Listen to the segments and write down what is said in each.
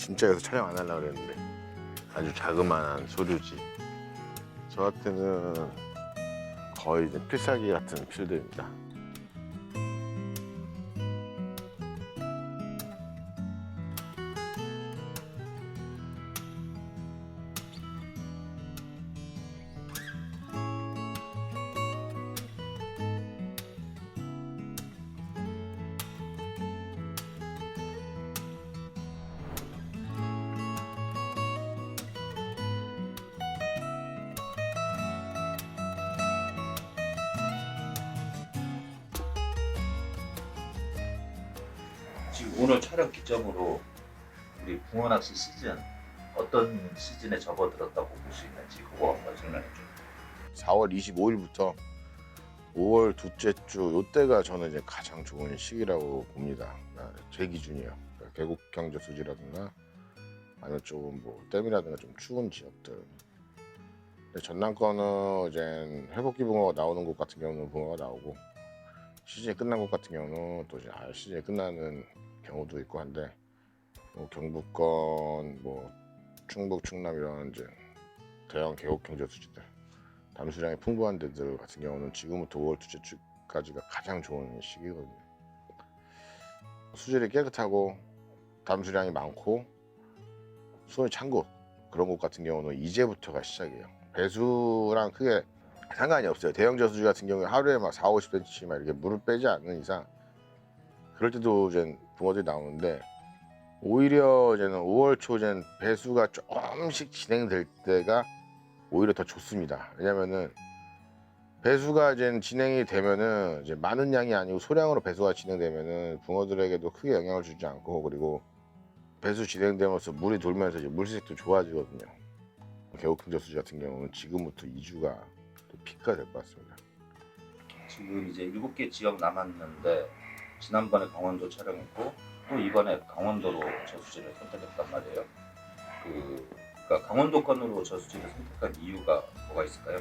진짜 여기서 촬영 안 하려고 그랬는데 아주 자그마한 소류지. 저한테는 거의 이제 필살기 같은 필드입니다. 지금 오늘 촬영 기점으로 우리 붕어 낚시 시즌 어떤 시즌에 접어들었다고 볼 수 있는지 그거 한번 설명해 줘. 4월 25일부터 5월 둘째 주 요때가 저는 이제 가장 좋은 시기라고 봅니다. 제 기준이에요. 그러니까 계곡 경제 수지라든가 아니면 조금 뭐 댐이라든가 좀 추운 지역들. 근데 전남권은 이제 회복기 붕어가 나오는 곳 같은 경우는 붕어가 나오고 시즌이 끝난 곳 같은 경우는 또 이제 시즌이 끝나는 경우도 있고 한데 뭐 경북권, 뭐 충북, 충남 이런 이제 대형 계곡 경제 수지들 담수량이 풍부한 데들 같은 경우는 지금부터 5월 둘째 주까지가 가장 좋은 시기거든요. 수질이 깨끗하고 담수량이 많고 수온이 찬 곳 그런 곳 같은 경우는 이제부터가 시작이에요. 배수랑 크게 상관이 없어요. 대형 저수지 같은 경우에 하루에 막 4, 50cm 막 이렇게 물을 빼지 않는 이상 그럴 때도 이제 붕어들이 나오는데 오히려 이제는 5월 초 이제 배수가 조금씩 진행될 때가 오히려 더 좋습니다. 왜냐면은 배수가 이제 진행이 되면은 이제 많은 양이 아니고 소량으로 배수가 진행되면은 붕어들에게도 크게 영향을 주지 않고 그리고 배수 진행되면서 물이 돌면서 이제 물색도 좋아지거든요. 계곡 저수지 같은 경우는 지금부터 2주가 또 피크가 될 것 같습니다. 지금 이제 7개 지역 남았는데 지난번에 강원도 촬영했고 또 이번에 강원도로 저수지를 선택했단 말이에요. 그러니까 강원도권으로 저수지를 선택한 이유가 뭐가 있을까요?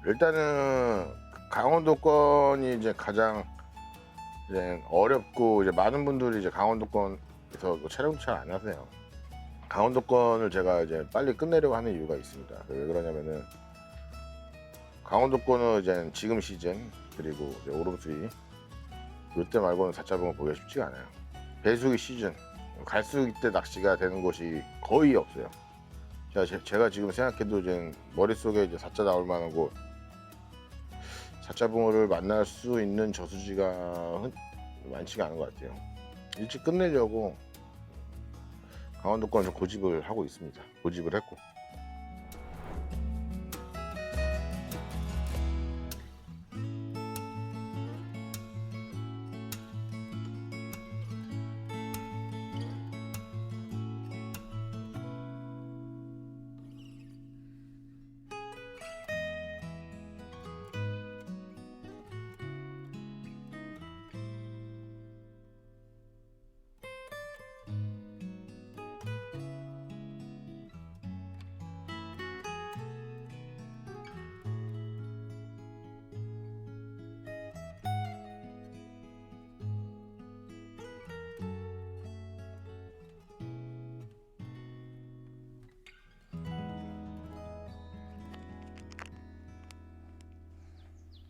일단은 강원도권이 이제 가장 이제 어렵고 이제 많은 분들이 이제 강원도권에서 촬영 잘 안 하세요. 강원도권을 제가 이제 빨리 끝내려고 하는 이유가 있습니다. 왜 그러냐면은 강원도권은 이제 지금 시즌 그리고 이제 오름수위 이때 말고는 사자붕어 보기가 쉽지가 않아요. 배수기 시즌 갈수기 때 낚시가 되는 곳이 거의 없어요. 제가 지금 생각해도 이제 머릿속에 이제 사자 나올 만한 곳 사자붕어를 만날 수 있는 저수지가 많지가 않은 것 같아요. 일찍 끝내려고 강원도권 좀 고집을 하고 있습니다. 고집을 했고.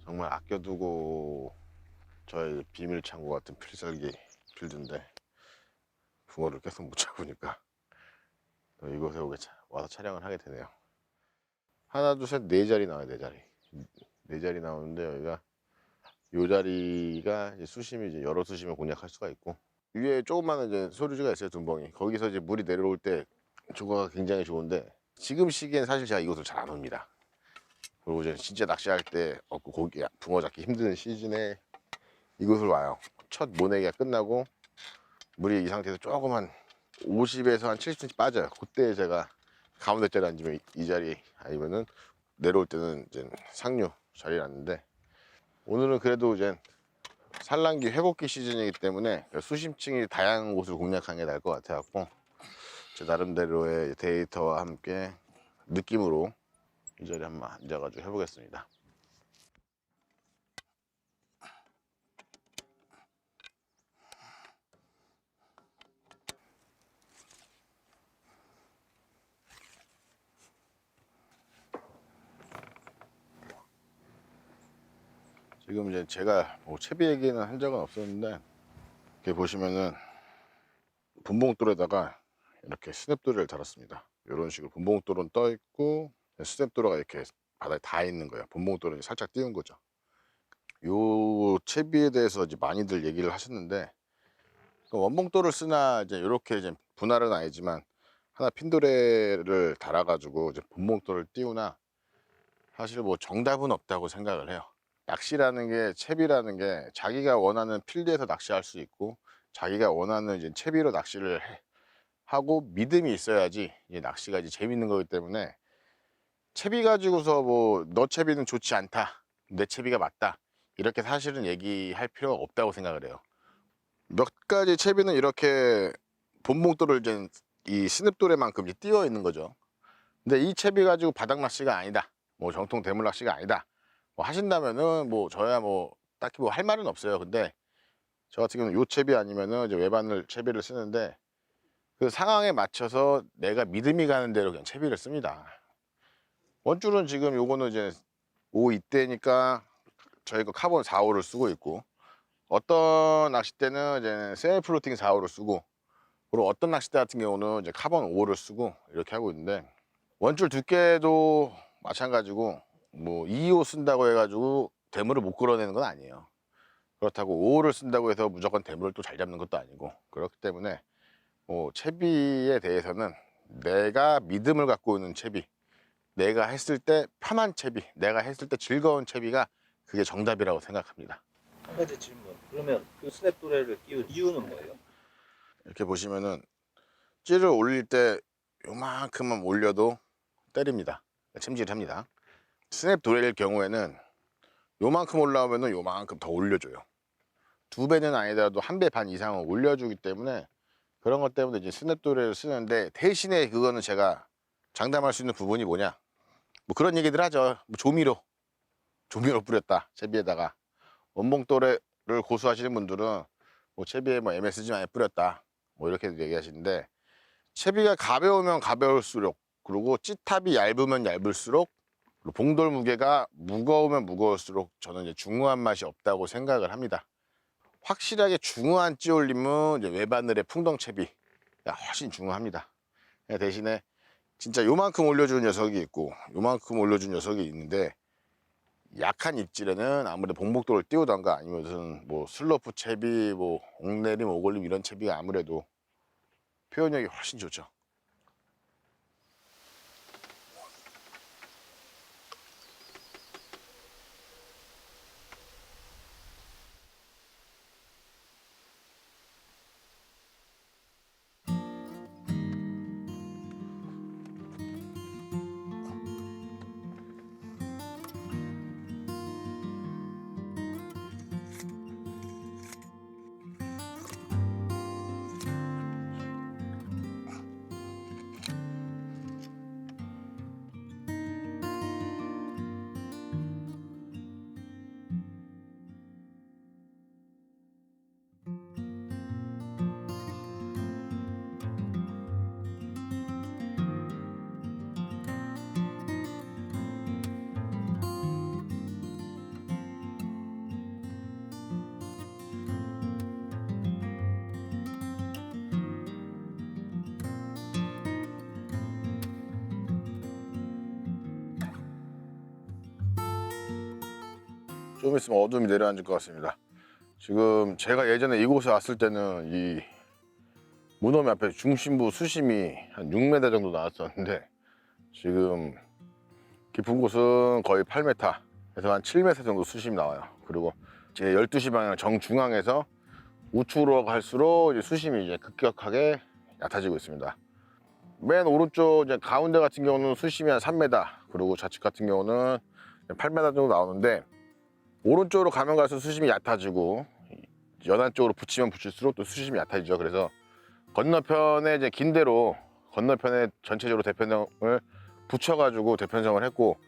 정말 아껴두고 저의 비밀 창고 같은 필살기 필드인데 붕어를 계속 못 잡으니까 또 이곳에 와서 촬영을 하게 되네요. 하나, 둘, 셋, 네 자리 나와요. 네 자리. 네 자리 나오는데 여기가 요 자리가 이제 수심이 이제 여러 수심을 공략할 수가 있고 위에 조그마한 이제 소류지가 있어요. 둔벙이. 거기서 이제 물이 내려올 때 조과가 굉장히 좋은데 지금 시기엔 사실 제가 이곳을 잘 안 옵니다. 그리고 이제 진짜 낚시할 때 없고 고기 붕어 잡기 힘든 시즌에 이곳을 와요. 첫 모내기가 끝나고 물이 이 상태에서 조금 한 50에서 한 70cm 빠져요. 그때 제가 가운데 자리 앉으면 이 자리 아니면은 내려올 때는 이제 상류 자리에 앉는데 오늘은 그래도 이제 산란기 회복기 시즌이기 때문에 수심층이 다양한 곳을 공략하는 게 나을 것 같아 갖고 제 나름대로의 데이터와 함께 느낌으로 이 자리에 한번 앉아가지고 해보겠습니다. 지금 이제 제가 뭐 채비 얘기는 한 적은 없었는데, 이렇게 보시면은 분봉돌에다가 이렇게 스냅돌을 달았습니다. 이런 식으로 분봉돌은 떠 있고 스냅돌가 이렇게 바닥에 다 있는 거예요. 분봉돌을 살짝 띄운 거죠. 요 채비에 대해서 이제 많이들 얘기를 하셨는데, 원봉돌을 쓰나 이제 이렇게 이제 분할은 아니지만 하나 핀도레를 달아가지고 이제 분봉돌을 띄우나 사실 뭐 정답은 없다고 생각을 해요. 낚시라는 게, 채비라는 게 자기가 원하는 필드에서 낚시할 수 있고 자기가 원하는 이제 채비로 낚시를 하고 믿음이 있어야지 이제 낚시가 이제 재밌는 거기 때문에, 채비 가지고서 뭐 너 채비는 좋지 않다, 내 채비가 맞다, 이렇게 사실은 얘기할 필요가 없다고 생각을 해요. 몇 가지 채비는 이렇게 본봉돌을 이제 이 스냅돌에만큼 띄어 있는 거죠. 근데 이 채비 가지고 바닥 낚시가 아니다, 뭐 정통 대물 낚시가 아니다 뭐 하신다면은 뭐 저야 뭐 딱히 뭐 할 말은 없어요. 근데 저 같은 경우는 요 채비 아니면은 이제 외바늘 채비를 쓰는데, 그 상황에 맞춰서 내가 믿음이 가는 대로 그냥 채비를 씁니다. 원줄은 지금 요거는 이제 5.2대니까 저희가 카본 4호를 쓰고 있고, 어떤 낚싯대는 이제 세미 플로팅 4호를 쓰고, 그리고 어떤 낚싯대 같은 경우는 이제 카본 5호를 쓰고 이렇게 하고 있는데, 원줄 두께도 마찬가지고 뭐 2호 쓴다고 해가지고 대물을 못 끌어내는 건 아니에요. 그렇다고 5호를 쓴다고 해서 무조건 대물을 또 잘 잡는 것도 아니고, 그렇기 때문에 뭐 채비에 대해서는 내가 믿음을 갖고 있는 채비, 내가 했을 때 편한 채비, 내가 했을 때 즐거운 채비가 그게 정답이라고 생각합니다. 한 가지 질문. 그러면 그 스냅도레를 끼운 이유는 뭐예요? 이렇게 보시면은 찌를 올릴 때 요만큼만 올려도 때립니다. 챔질합니다. 스냅 도레일 경우에는 요만큼 올라오면은 요만큼 더 올려줘요. 2배는 아니더라도 1배 반 이상은 올려주기 때문에, 그런 것 때문에 이제 스냅 도레를 쓰는데, 대신에 그거는 제가 장담할 수 있는 부분이 뭐냐, 뭐 그런 얘기들 하죠. 뭐 조미료 뿌렸다 채비에다가. 원봉도레를 고수하시는 분들은 뭐 채비에 뭐 MSG 많이 뿌렸다 뭐 이렇게 얘기하시는데, 채비가 가벼우면 가벼울수록, 그리고 찌탑이 얇으면 얇을수록, 그리고 봉돌 무게가 무거우면 무거울수록 저는 이제 중후한 맛이 없다고 생각을 합니다. 확실하게 중후한 찌올림은 이제 외바늘의 풍덩채비가 훨씬 중후합니다. 대신에 진짜 요만큼 올려주는 녀석이 있고 요만큼 올려주는 녀석이 있는데, 약한 입질에는 아무래도 봉복돌을 띄우던가 아니면 무슨 뭐 슬로프 채비, 뭐 옥내림, 오골림 이런 채비가 아무래도 표현력이 훨씬 좋죠. 좀 있으면 어둠이 내려앉을 것 같습니다. 지금 제가 예전에 이곳에 왔을 때는 이 문어미 앞에 중심부 수심이 한 6m 정도 나왔었는데, 지금 깊은 곳은 거의 8m에서 한 7m 정도 수심이 나와요. 그리고 제 12시 방향 정중앙에서 우측으로 갈수록 이제 수심이 이제 급격하게 얕아지고 있습니다. 맨 오른쪽 이제 가운데 같은 경우는 수심이 한 3m, 그리고 좌측 같은 경우는 8m 정도 나오는데, 오른쪽으로 가면 갈수록 수심이 얕아지고 연안 쪽으로 붙이면 붙일수록 또 수심이 얕아지죠. 그래서 건너편에 이제 긴 대로 건너편에 전체적으로 대편성을 붙여가지고 대편성을 했고,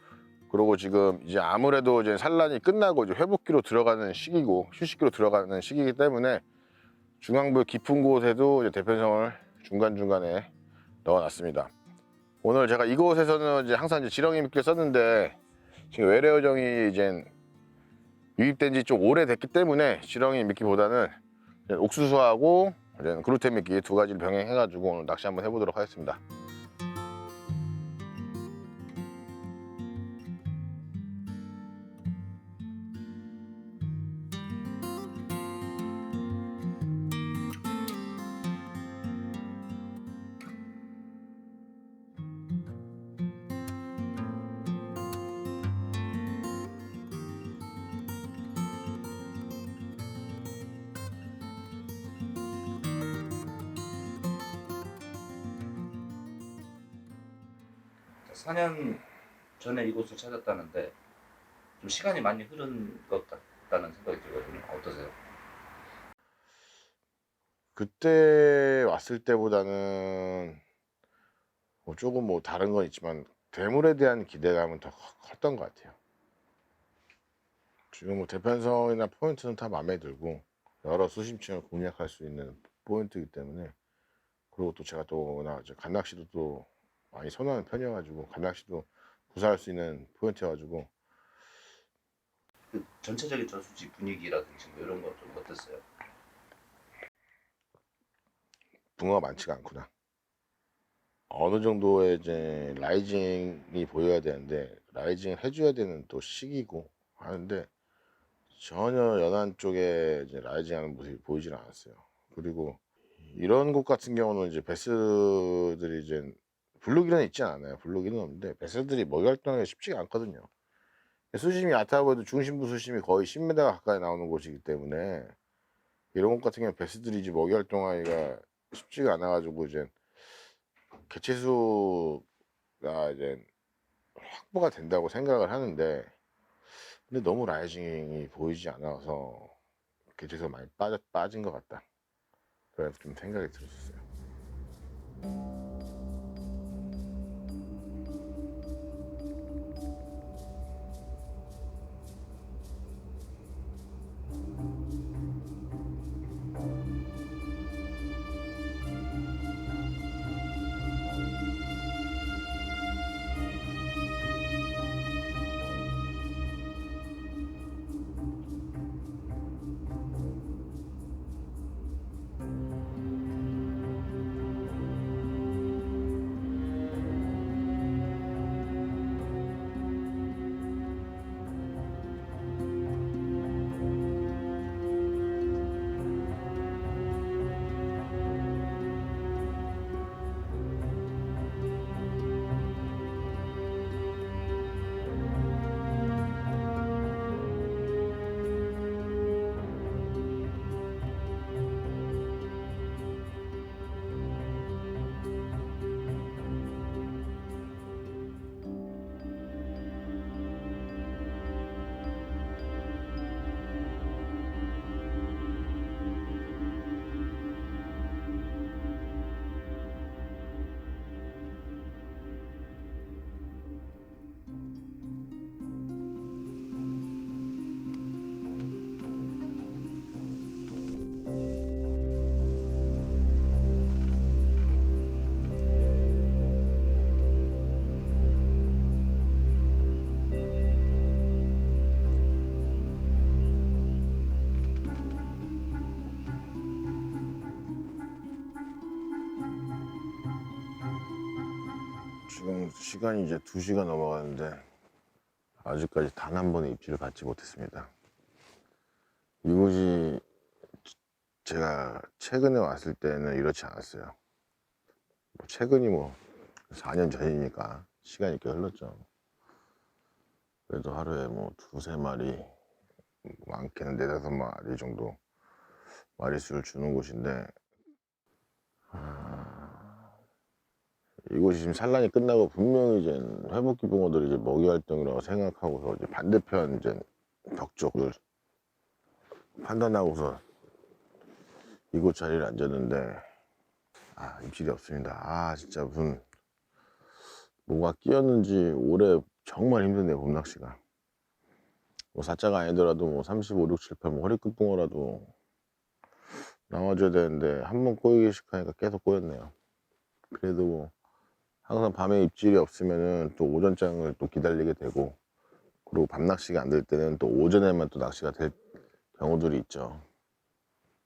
그리고 지금 이제 아무래도 이제 산란이 끝나고 이제 회복기로 들어가는 시기고 휴식기로 들어가는 시기이기 때문에 중앙부 깊은 곳에도 이제 대편성을 중간중간에 넣어놨습니다. 오늘 제가 이곳에서는 이제 항상 이제 지렁이 미끼를 썼는데, 지금 외래어종이 이제 유입된 지 좀 오래됐기 때문에 지렁이 미끼보다는 이제 옥수수하고 이제 그루텐 미끼 두 가지를 병행해가지고 오늘 낚시 한번 해보도록 하겠습니다. 자, 4년 전에 이곳을 찾았다는데 좀 시간이 많이 흐른 것 같다는 생각이 들거든요. 어떠세요? 그때 왔을 때보다는 뭐 조금 뭐 다른 건 있지만 대물에 대한 기대감은 더 컸던 것 같아요. 지금 뭐 대편성이나 포인트는 다 마음에 들고 여러 수심층을 공략할 수 있는 포인트이기 때문에, 그리고 또 제가 또 워낙 간낚시도 또 많이 선호하는 편이어가지고 간낚시도 구사할 수 있는 포인트여가지고. 그 전체적인 저수지 분위기라든지 뭐 이런 거 좀 어땠어요? 붕어가 많지가 않구나. 어느 정도의 이제 라이징이 보여야 되는데 라이징을 해줘야 되는 또 시기고 하는데 전혀 연안 쪽에 이제 라이징하는 모습이 보이질 않았어요. 그리고 이런 곳 같은 경우는 이제 베스들이 이제 블루기는 있지 않아요. 블루기는 없는데 베스들이 먹이 활동하기가 쉽지가 않거든요. 수심이 얕아 보여도 중심부 수심이 거의 10m 가까이 나오는 곳이기 때문에 이런 곳 같은 경우는 베스들이 이제 먹이 활동하기가 쉽지가 않아가지고 이제 개체수가 이제 확보가 된다고 생각을 하는데, 근데 너무 라이징이 보이지 않아서 개체수가 많이 빠진 것 같다. 그래서 좀 생각이 들었어요. 지금 시간이 이제 2시가 넘어가는데 아직까지 단 한 번의 입질을 받지 못했습니다. 이곳이 제가 최근에 왔을 때는 이렇지 않았어요. 뭐 최근이 뭐 4년 전이니까 시간이 꽤 흘렀죠. 그래도 하루에 뭐 2~3마리, 많게는 4~5마리 정도 마리수를 주는 곳인데, 이곳이 지금 산란이 끝나고 분명히 이제 회복기 붕어들이 이제 먹이 활동이라고 생각하고서 이제 반대편 이제 벽 쪽을 판단하고서 이곳 자리를 앉았는데 입질이 없습니다. 진짜 무슨 뭐가 끼었는지 올해 정말 힘드네요. 봄낚시가 뭐 4자가 아니더라도 뭐 35, 6, 7, 8 뭐 허리끝 붕어라도 나와줘야 되는데 한 번 꼬이기씩 하니까 계속 꼬였네요. 그래도 뭐 항상 밤에 입질이 없으면은 또 오전장을 또 기다리게 되고, 그리고 밤 낚시가 안 될 때는 또 오전에만 또 낚시가 될 경우들이 있죠.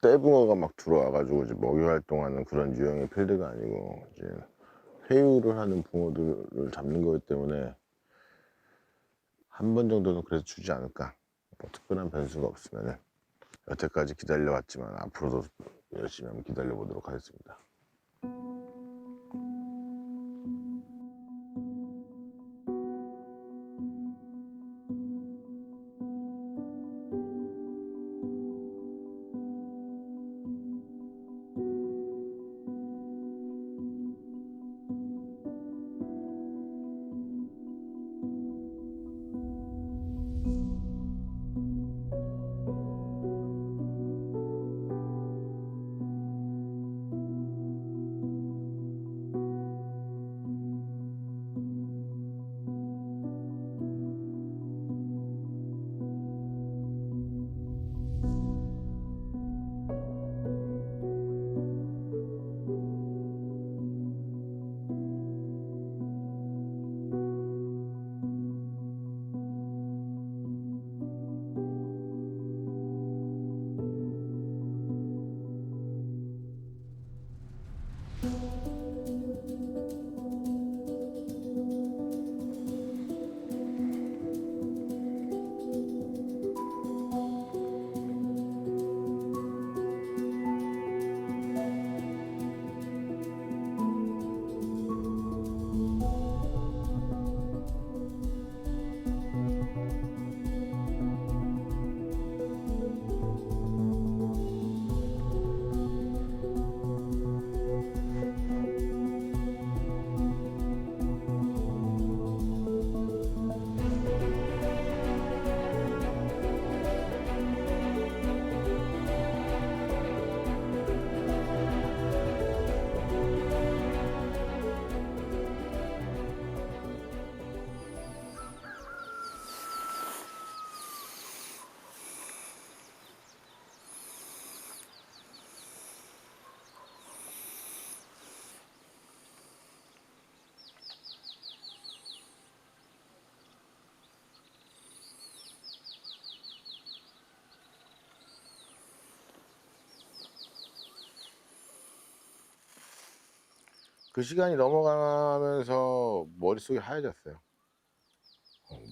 떼붕어가 막 들어와가지고 이제 먹이 활동하는 그런 유형의 필드가 아니고 이제 회유를 하는 붕어들을 잡는 거기 때문에 한 번 정도는 그래서 주지 않을까. 뭐 특별한 변수가 없으면은 여태까지 기다려왔지만 앞으로도 열심히 한번 기다려 보도록 하겠습니다. 그 시간이 넘어가면서 머릿속이 하얘졌어요.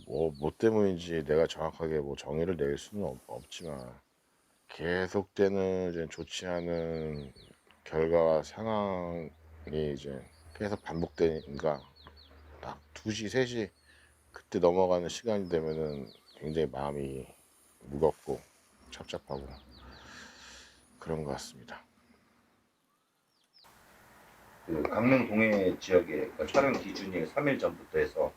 뭐 때문인지 내가 정확하게 뭐 정의를 내릴 수는 없지만 계속되는 이제 좋지 않은 결과와 상황이 이제 계속 반복되니까 딱 2시, 3시 그때 넘어가는 시간이 되면은 굉장히 마음이 무겁고 착잡하고 그런 것 같습니다. 그 강릉 동해 지역에 그러니까 촬영 기준일 3일 전부터 해서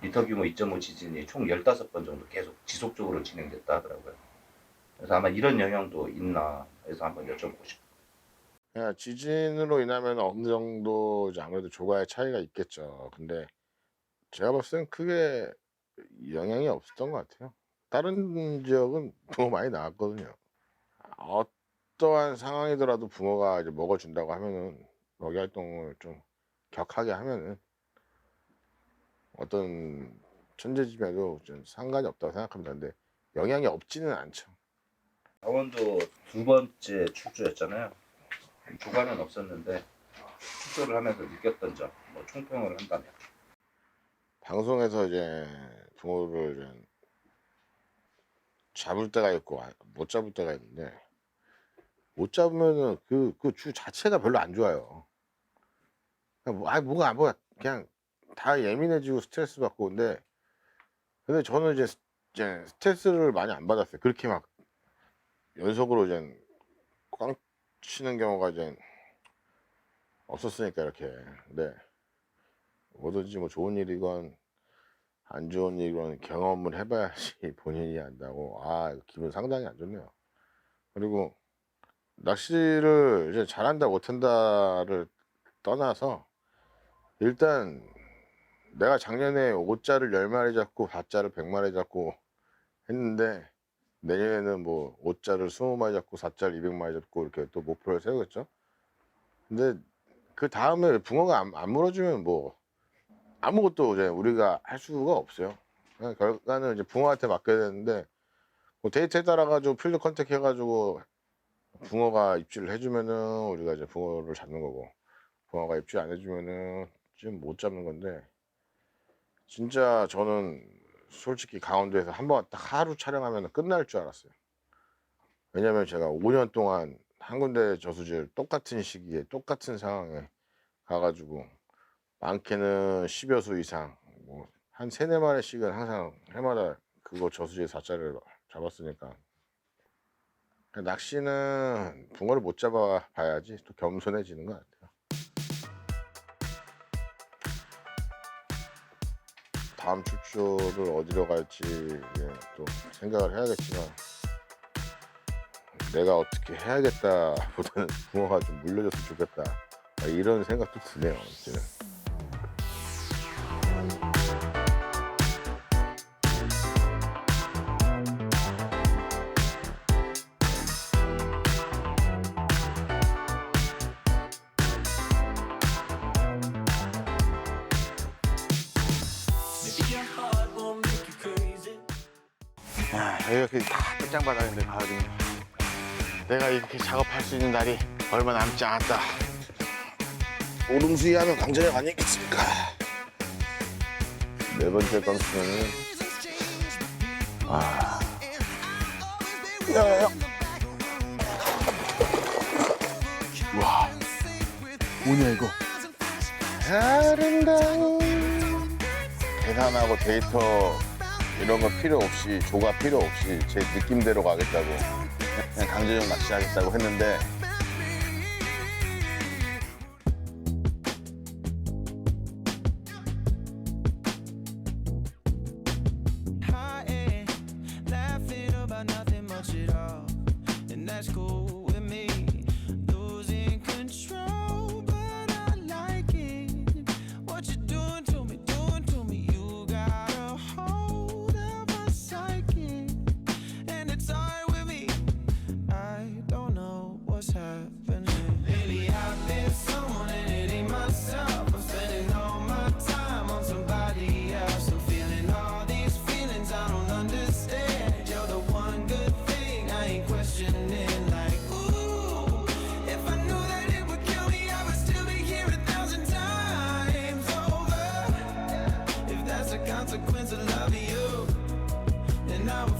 리터 규모 2.5 지진이 총 15번 정도 계속 지속적으로 진행됐다 하더라고요. 그래서 아마 이런 영향도 있나 해서 한번 여쭤보고 싶어요. 그냥 지진으로 인하면 어느 정도 이제 아무래도 조과의 차이가 있겠죠. 근데 제가 봤을 땐 크게 영향이 없었던 것 같아요. 다른 지역은 붕어 많이 나왔거든요. 어떠한 상황이더라도 붕어가 이제 먹어준다고 하면은 먹이 활동을 좀 격하게 하면은 어떤 천재지변에도 좀 상관이 없다고 생각합니다. 근데 영향이 없지는 않죠. 강원도 2번째 출조였잖아요. 조과는 없었는데 출조를 하면서 느꼈던 점, 뭐 총평을 한다면. 방송에서 이제 붕어를 이제 잡을 때가 있고 못 잡을 때가 있는데 못 잡으면은 그 주 자체가 별로 안 좋아요. 그냥 뭐가 그냥 다 예민해지고 스트레스 받고 근데 저는 이제 스트레스를 많이 안 받았어요. 그렇게 막 연속으로 이제 꽝 치는 경우가 이제 없었으니까 이렇게. 근데 뭐든지 뭐 좋은 일이건 안 좋은 일이건 경험을 해봐야지 본인이 안다고. 이거 기분 상당히 안 좋네요. 그리고 낚시를 이제 잘한다 못한다를 떠나서 일단 내가 작년에 5자를 10마리 잡고 4자를 100마리 잡고 했는데 내년에는 뭐 5자를 20마리 잡고 4자를 200마리 잡고 이렇게 또 목표를 세우겠죠. 근데 그 다음에 붕어가 안 물어주면 뭐 아무것도 이제 우리가 할 수가 없어요. 결과는 이제 붕어한테 맡겨야 되는데 뭐 데이터에 따라 가지고 필드 컨택 해가지고 붕어가 입질을 해주면은 우리가 이제 붕어를 잡는 거고, 붕어가 입질 안 해주면은 지금 못 잡는 건데, 진짜 저는 솔직히 강원도에서 한 번 딱 하루 촬영하면 끝날 줄 알았어요. 왜냐면 제가 5년 동안 한 군데 저수지를 똑같은 시기에 똑같은 상황에 가가지고 많게는 10여 수 이상 뭐 한 3-4마리씩은 항상 해마다 그거 저수지에 4자리를 잡았으니까, 낚시는 붕어를 못 잡아 봐야지 또 겸손해지는 것 같아요. 다음 출조를 어디로 갈지 또 생각을 해야겠지만, 내가 어떻게 해야겠다 보다는 붕어가 좀 물려줬으면 좋겠다, 이런 생각도 드네요. 이제는. 이렇게 다 끝장바닥인데 가을이면 내가 이렇게 작업할 수 있는 날이 얼마 남지 않았다. 오름수위하면 강저녁 아니겠습니까? 네 번째 감수는 야야야, 우와 뭐냐 이거. 아름다운 계산하고 데이터 이런 거 필요 없이, 조가 필요 없이 제 느낌대로 가겠다고 그냥 강제적 낚시하겠다고 했는데, consequence of loving you, and now I'm